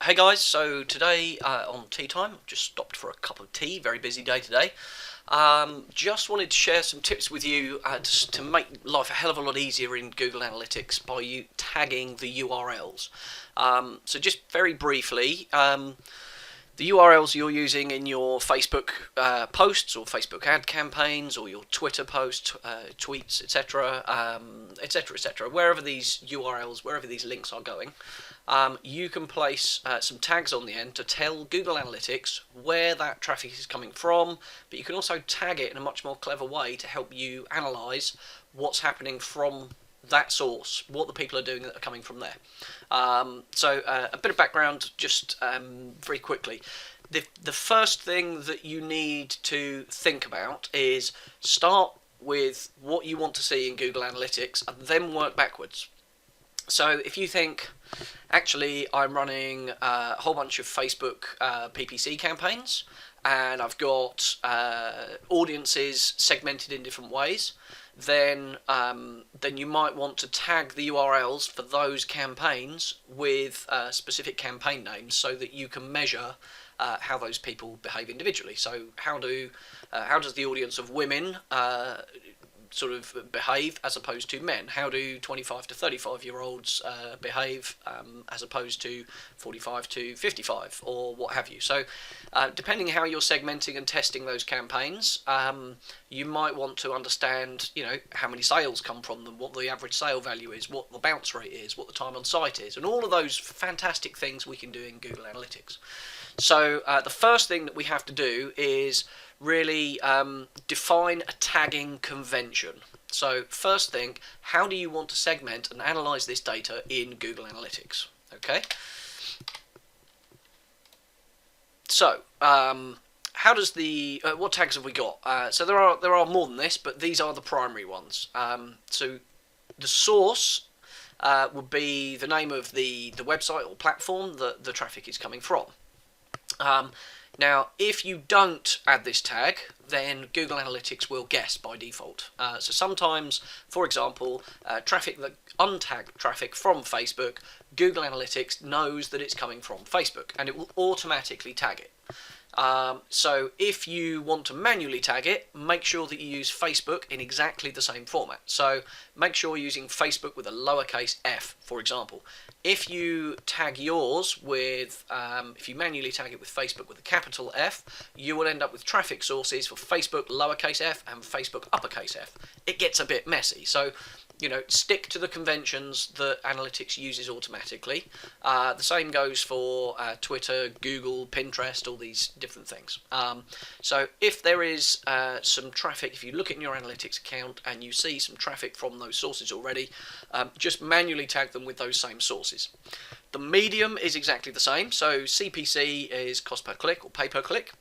Hey guys, so today on tea time, I've just stopped for a cup of tea, very busy day today. Just wanted to share some tips with you to make life a hell of a lot easier in Google Analytics by you tagging the URLs. So just very briefly, the URLs you're using in your Facebook posts or Facebook ad campaigns or your Twitter posts, tweets, etc., etc., etc., wherever these URLs, wherever these links are going, you can place some tags on the end to tell Google Analytics where that traffic is coming from, but you can also tag it in a much more clever way to help you analyse what's happening from that source, what the people are doing that are coming from there. So a bit of background just very quickly. The first thing that you need to think about is start with what you want to see in Google Analytics and then work backwards. So if you think, actually, I'm running a whole bunch of Facebook PPC campaigns and I've got audiences segmented in different ways, then you might want to tag the URLs for those campaigns with specific campaign names so that you can measure how those people behave individually. So how does the audience of women sort of behave as opposed to men? How do 25 to 35 year olds behave as opposed to 45 to 55 or what have you? So depending how you're segmenting and testing those campaigns, you might want to understand, how many sales come from them, what the average sale value is, what the bounce rate is, what the time on site is, and all of those fantastic things we can do in Google Analytics. So the first thing that we have to do is really define a tagging convention. So first thing, how do you want to segment and analyze this data in Google Analytics? Okay. So how does what tags have we got? So there are more than this, but these are the primary ones. So the source would be the name of the website or platform that the traffic is coming from. Now, if you don't add this tag, then Google Analytics will guess by default. So sometimes, for example, untagged traffic from Facebook, Google Analytics knows that it's coming from Facebook, and it will automatically tag it. So if you want to manually tag it, make sure that you use Facebook in exactly the same format. So make sure you're using Facebook with a lowercase f, for example. If you tag yours with, if you manually tag it with Facebook with a capital F, you will end up with traffic sources for Facebook lowercase f and Facebook uppercase f. It gets a bit messy. So stick to the conventions that Analytics uses automatically. The same goes for Twitter, Google, Pinterest, all these different things. So if there is some traffic, if you look at your Analytics account and you see some traffic from those sources already, just manually tag them with those same sources. The medium is exactly the same. So CPC is cost per click or pay per click.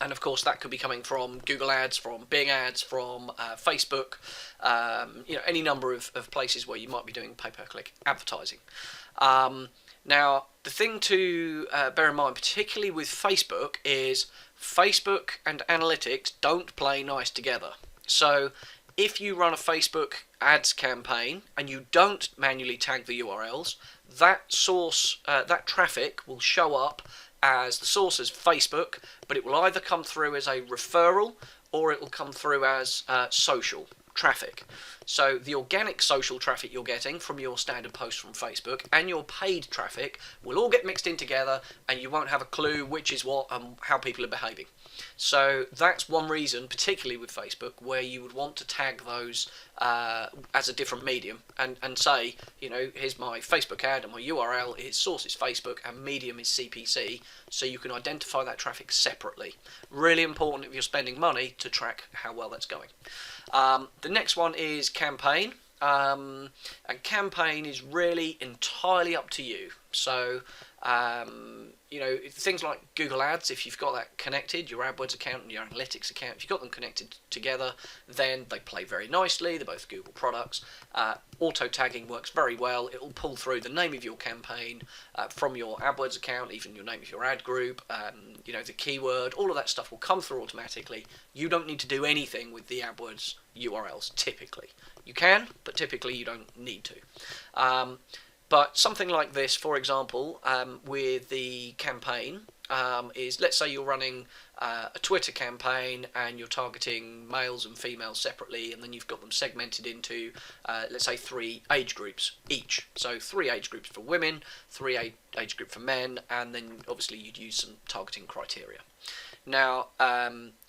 And of course, that could be coming from Google Ads, from Bing Ads, from Facebook, any number of places where you might be doing pay-per-click advertising. Now, the thing to bear in mind, particularly with Facebook, is Facebook and Analytics don't play nice together. So if you run a Facebook ads campaign and you don't manually tag the URLs, that traffic will show up as the source is Facebook, but it will either come through as a referral or it will come through as social traffic. So the organic social traffic you're getting from your standard post from Facebook and your paid traffic will all get mixed in together, and you won't have a clue which is what and how people are behaving. So that's one reason, particularly with Facebook, where you would want to tag those as a different medium and say, here's my Facebook ad and my URL, its source is Facebook and medium is CPC, so you can identify that traffic separately. Really important if you're spending money to track how well that's going. The next one is campaign, and campaign is really entirely up to you. So things like Google Ads, if you've got that connected, your AdWords account and your Analytics account, if you've got them connected together, then they play very nicely. They're both Google products. Auto tagging works very well. It will pull through the name of your campaign from your AdWords account, even your name of your ad group, the keyword, all of that stuff will come through automatically. You don't need to do anything with the AdWords URLs typically. You can, but typically you don't need to. But something like this, for example, with the campaign, is, let's say you're running a Twitter campaign and you're targeting males and females separately, and then you've got them segmented into, let's say, 3 age groups each. So 3 age groups for women, 3 age group for men, and then obviously you'd use some targeting criteria. Now,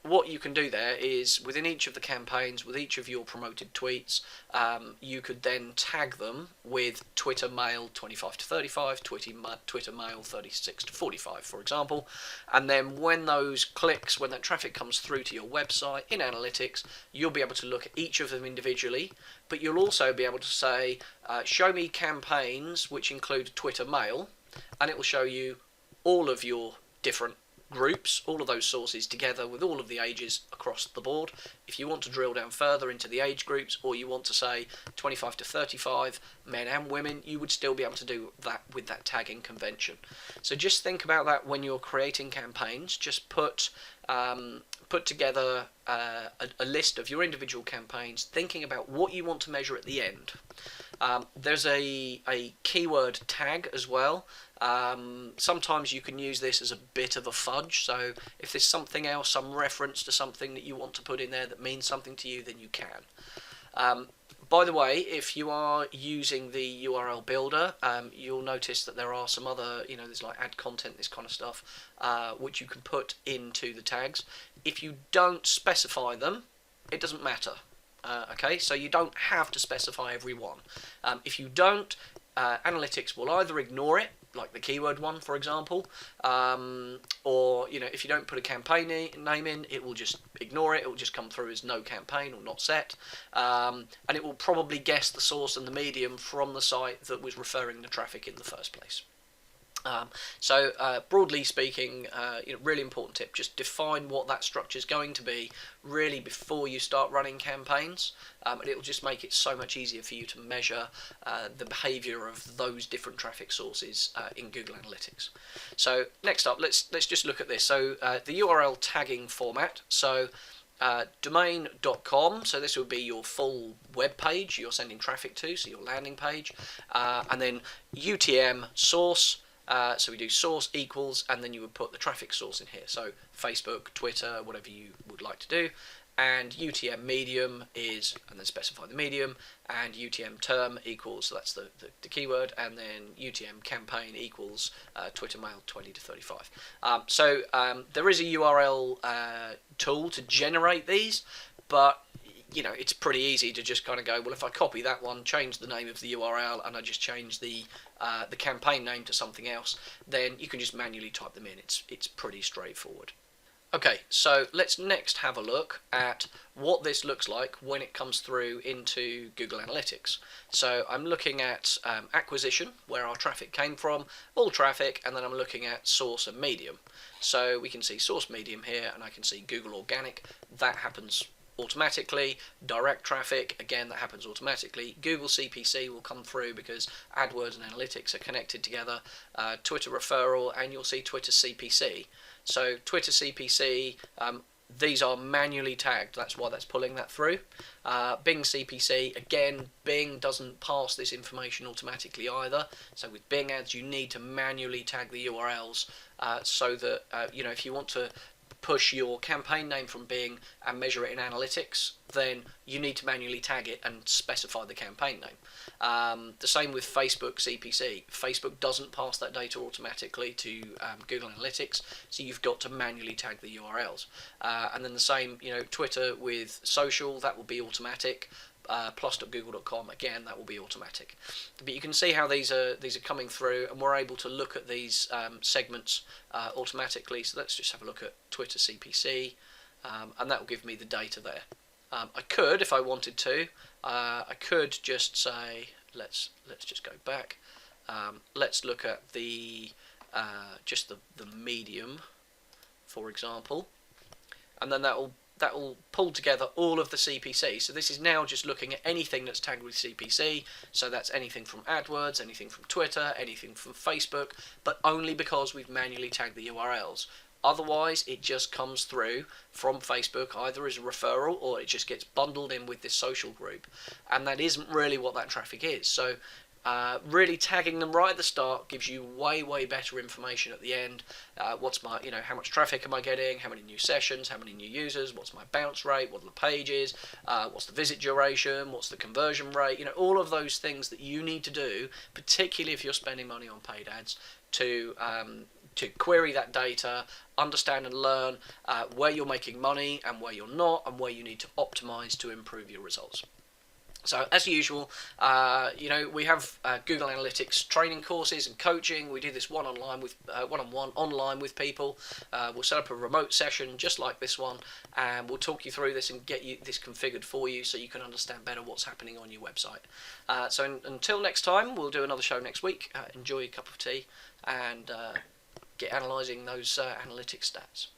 what you can do there is, within each of the campaigns, with each of your promoted tweets, you could then tag them with Twitter male 25 to 35, Twitter male 36 to 45, for example. And then when those clicks, when that traffic comes through to your website in analytics, you'll be able to look at each of them individually, but you'll also be able to say, show me campaigns which include Twitter male, and it will show you all of your different groups, all of those sources together with all of the ages across the board. If you want to drill down further into the age groups, or you want to say 25 to 35, men and women, you would still be able to do that with that tagging convention. So just think about that when you're creating campaigns. Just put together a list of your individual campaigns, thinking about what you want to measure at the end. There's a keyword tag as well. Sometimes you can use this as a bit of a fudge, so if there's something else, some reference to something that you want to put in there that means something to you, then you can. By the way, if you are using the URL builder, you'll notice that there are some other, there's like add content, this kind of stuff, which you can put into the tags. If you don't specify them, it doesn't matter. Okay, so you don't have to specify every one. If you don't, analytics will either ignore it, like the keyword one, for example, or if you don't put a campaign name in, it will just ignore it. It will just come through as no campaign or not set, and it will probably guess the source and the medium from the site that was referring the traffic in the first place. So broadly speaking, really important tip, just define what that structure is going to be really before you start running campaigns, and it will just make it so much easier for you to measure the behavior of those different traffic sources in Google Analytics. So next up, let's just look at this. So the URL tagging format. So domain.com, so this would be your full web page you're sending traffic to, so your landing page, and then UTM source. So we do source equals, and then you would put the traffic source in here, so Facebook, Twitter, whatever you would like to do, and UTM medium is, and then specify the medium, and UTM term equals, so that's the keyword, and then UTM campaign equals Twitter male 20 to 35. So there is a URL tool to generate these, but it's pretty easy to just kind of go, well, if I copy that one, change the name of the URL, and I just change the campaign name to something else, then you can just manually type them in. It's pretty straightforward. Okay, so let's next have a look at what this looks like when it comes through into Google Analytics. So I'm looking at acquisition, where our traffic came from, all traffic, and then I'm looking at source and medium. So we can see source medium here, and I can see Google Organic. That happens automatically. Direct traffic, again, that happens automatically. Google CPC will come through because AdWords and Analytics are connected together. Twitter referral, and you'll see Twitter CPC. So Twitter CPC, these are manually tagged, that's why that's pulling that through. Bing CPC, again, Bing doesn't pass this information automatically either. So with Bing ads, you need to manually tag the URLs so that, if you want to push your campaign name from Bing and measure it in analytics, then you need to manually tag it and specify the campaign name. The same with Facebook CPC. Facebook doesn't pass that data automatically to Google Analytics, so you've got to manually tag the URLs. And then the same, Twitter with social, that will be automatic. Plus.google.com, again, that will be automatic. But you can see how these are coming through, and we're able to look at these segments automatically. So let's just have a look at Twitter CPC, and that will give me the data there. I could, if I wanted to, I could just say, let's just go back. Let's look at the just the medium, for example, and then that will pull together all of the CPC. So this is now just looking at anything that's tagged with CPC. So that's anything from AdWords, anything from Twitter, anything from Facebook, but only because we've manually tagged the URLs. Otherwise, it just comes through from Facebook either as a referral, or it just gets bundled in with this social group. And that isn't really what that traffic is. So Really tagging them right at the start gives you way better information at the end. What's my, how much traffic am I getting? How many new sessions? How many new users? What's my bounce rate? What are the pages? What's the visit duration? What's the conversion rate? All of those things that you need to do, particularly if you're spending money on paid ads, to query that data, understand and learn where you're making money and where you're not, and where you need to optimize to improve your results. So as usual, we have Google Analytics training courses and coaching. We do this one-on-one online with people. We'll set up a remote session just like this one, and we'll talk you through this and get you this configured for you so you can understand better what's happening on your website. So until next time, we'll do another show next week. Enjoy a cup of tea and get analysing those analytics stats.